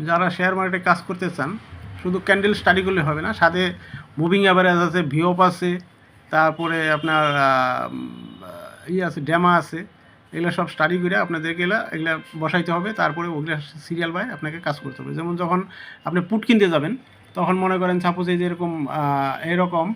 যারা শেয়ার মার্কেটে কাজ করতে চান শুধু ক্যান্ডেল স্টাডি করলে হবে না, সাথে মুভিং অ্যাভারেজ আছে, ভিওপ আছে, তারপরে আপনার আছে, ড্যামা আছে। এগুলো সব স্টাডি করে আপনাদেরকে এগুলা বসাইতে হবে। তারপরে ওগুলা সিরিয়াল বাই আপনাকে কাজ করতে হবে। যেমন যখন আপনি পুট কিনতে যাবেন তখন মনে করেন সাপোজ এই যে এরকম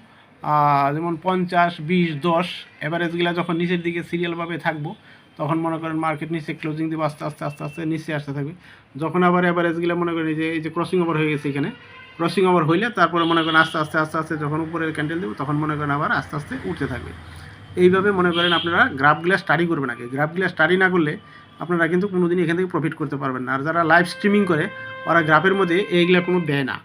যেমন 50, 20, 10 অ্যাভারেজগুলো যখন নিচের দিকে সিরিয়ালভাবে থাকবো তখন মনে করেন মার্কেট নিচে ক্লোজিং দেবো, আস্তে আস্তে আস্তে আস্তে নিচে আসতে থাকবে। যখন আবার অ্যাভারেজগুলো মনে করেন এই যে ক্রসিং ওভার হয়ে গেছে, এখানে ক্রসিং ওভার হইলে তারপরে মনে করেন আস্তে আস্তে আস্তে আস্তে যখন উপরের ক্যান্ডেল দেবো তখন মনে করেন আবার আস্তে আস্তে উঠতে থাকবে। এইভাবে মনে করেন আপনারা গ্রাফগুলো স্টাডি করবেন আগে। গ্রাফগুলো স্টাডি না করলে আপনারা কিন্তু কোনো দিন এখান থেকে প্রফিট করতে পারবেন না। আর যারা লাইভ স্ট্রিমিং করে ওরা গ্রাফের মধ্যে এইগুলো কোনো দেয় না,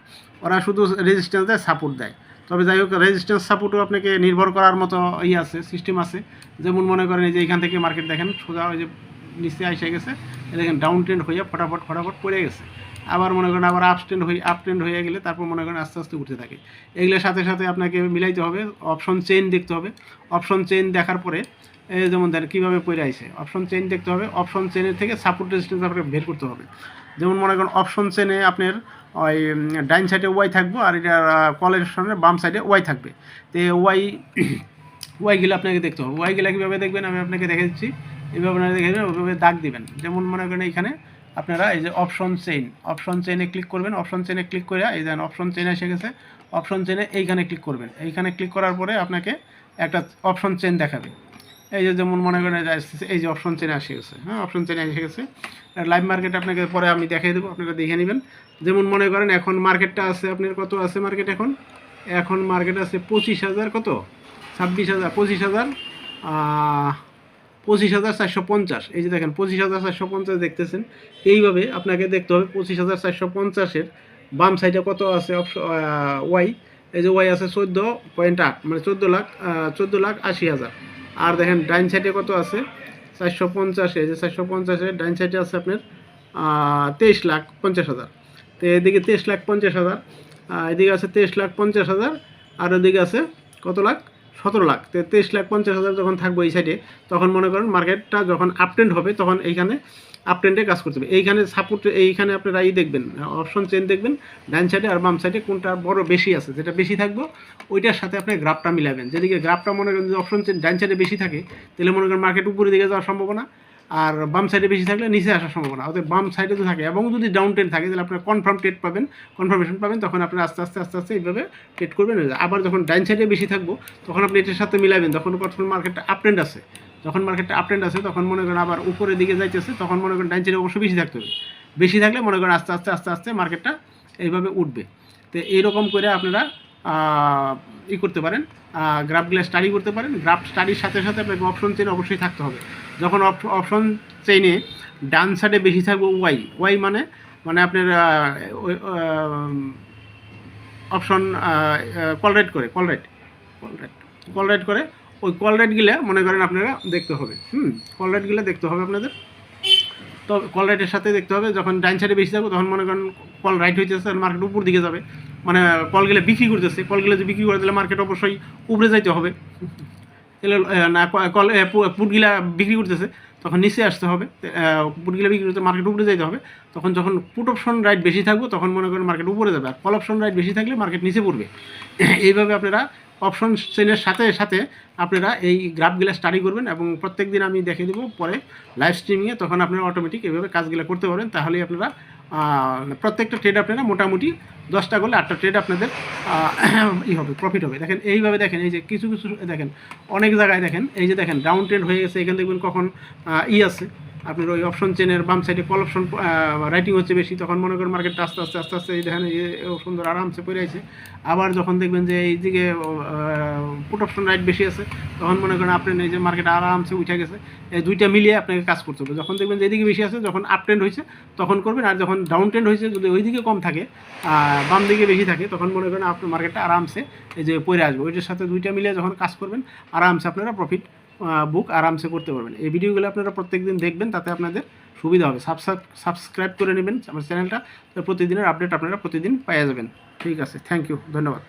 ওরা শুধু রেজিস্ট্যান্স দেয়, সাপোর্ট দেয়। তবে যাই হোক, রেজিস্ট্যান্স সাপোর্টও আপনাকে নির্ভর করার মতো আছে, সিস্টেম আছে। যেমন মনে করেন এই যে এখান থেকে মার্কেট দেখেন সোজা ওই যে নিচে এসে গেছে, দেখেন ডাউন ট্রেন্ড হয়ে ফটাফট পড়ে গেছে। আবার মনে করেন আবার আপ ট্রেন্ড হয়ে গেলে তারপর মনে করেন আস্তে আস্তে উঠতে থাকে। এগুলোর সাথে সাথে আপনাকে মিলাইতে হবে, অপশন চেইন দেখতে হবে। অপশন চেইন দেখার পরে এই যেমন দেখেন কীভাবে পড়ে আসে, অপশন চেইন দেখতে হবে। অপশন চেইনের থেকে সাপোর্ট রেজিস্ট্যান্স আপনাকে বের করতে হবে। যেমন মনে করেন অপশন চেনে আপনার ওই ডাইন সাইডে ওয়াই থাকবো, আর এটা কলের সামনে বাম সাইডে ওয়াই থাকবে। তো ওয়াইগুলো আপনাকে দেখতে হবে। ওয়াইগুলো কীভাবে দেখবেন আমি আপনাকে দেখে দিচ্ছি। এইভাবে আপনারা দেখে দেবেন, ওইভাবে দাগ দিবেন। যেমন মনে করেন এইখানে আপনারা এই যে অপশন চেইনে ক্লিক করবেন। অপশন চেইনে ক্লিক করে এই দেন অপশন চেইন এসে গেছে। অপশন চেইনে এইখানে ক্লিক করবেন। এইখানে ক্লিক করার পরে আপনাকে একটা অপশন চেইন দেখাবে। এই যে যেমন মনে করেন এই যে অপশন চেইনে এসে গেছে। হ্যাঁ, অপশন চেইনে এসে গেছে। লাইভ মার্কেট আপনাকে পরে আমি দেখিয়ে দেবো, আপনারা দেখে নেবেন। যেমন মনে করেন এখন মার্কেটটা আছে আপনার কত আছে মার্কেট, এখন মার্কেট আছে 25,000 কত 26,000 25,450। এই যে দেখেন 25,450 দেখতেছেন। এইভাবে আপনাকে দেখতে হবে 25,450-এর বাম সাইডে কত আছে ওয়াই। এই যে ওয়াই আছে 14.8, মানে 14,80,000। আর দেখেন ডাইন সাইডে কত আছে 450। এই যে 450-এর ডাইন সাইডে আছে আপনার 23,50,000। তো এদিকে 23,50,000, এদিকে আছে 23,50,000, আর ওদিকে আছে কত লাখ 17 লাখ। তো 23,50,000 যখন থাকবো এই সাইডে, তখন মনে করেন মার্কেটটা যখন আপট্রেন্ড হবে তখন এইখানে আপট্রেন্ডে কাজ করতে হবে। এইখানে সাপোর্ট, এইখানে আপনারা দেখবেন অপশন চেন দেখবেন ডান সাইডে আর বাম সাইডে কোনটা বড় বেশি আছে, যেটা বেশি থাকবো ওইটার সাথে আপনি গ্রাফটা মিলাবেন। যেদিকে গ্রাফটা মনে করেন যে অপশন চেন ডান সাইডে বেশি থাকে তাহলে মনে করেন মার্কেট উপরের দিকে যাওয়ার সম্ভাবনা, আর বাম সাইডে বেশি থাকলে নিচে আসার সম্ভাবনা। অর্থাৎ বাম সাইডে তো থাকে, এবং যদি ডাউন ট্রেন্ড থাকে তাহলে আপনার কনফার্মেশন পাবেন। তখন আপনি আস্তে আস্তে আস্তে আস্তে এইভাবে ট্রেড করবেন। আবার যখন ডাইন সাইডে বেশি থাকবো তখন আপনি এটার সাথে মিলাবেন। তখন মার্কেটটা আপট্রেন্ড আছে, যখন মার্কেটটা আপট্রেন্ড আছে তখন মনে করেন আবার উপরের দিকে যাইতেছে, তখন মনে করেন ডাইন সাইডে অবশ্যই বেশি থাকতে হবে। বেশি থাকলে মনে করেন আস্তে আস্তে আস্তে আস্তে মার্কেটটা এইভাবে উঠবে। তো এইরকম করে আপনারা করতে পারেন, গ্রাফগুলো স্টাডি করতে পারেন। গ্রাফ স্টাডির সাথে সাথে আপনাকে অপশন চেইন অবশ্যই থাকতে হবে। যখন অপশন চেইনে ডান সাইডে বেশি থাকবে ওয়াই মানে আপনার অপশন কলরেট করে ওই কলরেটগুলো মনে করেন আপনারা দেখতে হবে। কলরেটগুলো দেখতে হবে আপনাদের। তো কল রাইটের সাথে দেখতে হবে যখন ডাইন সাইডে বেশি থাকবে তখন মনে করেন কল রাইট হইতেছে, মার্কেট উপর দিকে যাবে, মানে কলগুলো বিক্রি করতেছে। কলগুলো যদি বিক্রি করে দিলে মার্কেট অবশ্যই উপরে যাইতে হবে। তাহলে না পুটগুলা বিক্রি করতেছে তখন নিচে আসতে হবে। পুটগুলা বিক্রি করতে মার্কেট উপরে যাইতে হবে। তখন যখন পুট অপশন রাইট বেশি থাকবে তখন মনে করেন মার্কেট উপরে যাবে, আর কল অপশন রাইট বেশি থাকলে মার্কেট নিচে পড়বে। এইভাবে আপনারা অপশন চেনের সাথে সাথে আপনারা এই গ্রাফগুলো স্টাডি করবেন, এবং প্রত্যেক দিন আমি দেখিয়ে দেবো পরে লাইভ স্ট্রিমিংয়ে। তখন আপনারা অটোমেটিক এইভাবে কাজগুলো করতে পারবেন। তাহলেই আপনারা প্রত্যেকটা ট্রেড আপনারা মোটামুটি 10টা করলে 8টা ট্রেড আপনাদের হবে, প্রফিট হবে। দেখেন এইভাবে দেখেন, এই যে কিছু দেখেন অনেক জায়গায় দেখেন, এই যে দেখেন ডাউন ট্রেন্ড হয়ে গেছে, এখানে দেখবেন কখন আছে আপনার ওই অপশন চেনের বাম সাইডে কল অপশন রাইটিং হচ্ছে বেশি, তখন মনে করেন মার্কেটটা আস্তে আস্তে আস্তে আস্তে দেখেন সুন্দর আরামসে পড়ে আছে। আবার যখন দেখবেন যে এই দিকে পুট অপশন রাইট বেশি আছে তখন মনে করেন আপনার এই যে মার্কেট আরামসে উঠে গেছে। এই দুইটা মিলিয়ে আপনাকে কাজ করতে হবে। যখন দেখবেন যে এদিকে বেশি আছে, যখন আপ ট্রেন্ড হয়েছে তখন করবেন, আর যখন ডাউন ট্রেন্ড হয়েছে যদি ওই দিকে কম থাকে বাম দিকে বেশি থাকে তখন মনে করেন আপনার মার্কেটটা আরামসে এই যে পড়ে আসবে। ওইটার সাথে দুইটা মিলিয়ে যখন কাজ করবেন আরামসে আপনারা প্রফিট বুক আরামসে করতে পারবেন। এই ভিডিওগুলো আপনারা প্রত্যেকদিন দেখবেন, তাতে আপনাদের সুবিধা হবে। সাবস্ক্রাইব করে নেবেন আমার চ্যানেলটা, প্রতিদিনের আপডেট আপনারা প্রতিদিন পেয়ে যাবেন। ঠিক আছে, থ্যাংক ইউ, ধন্যবাদ।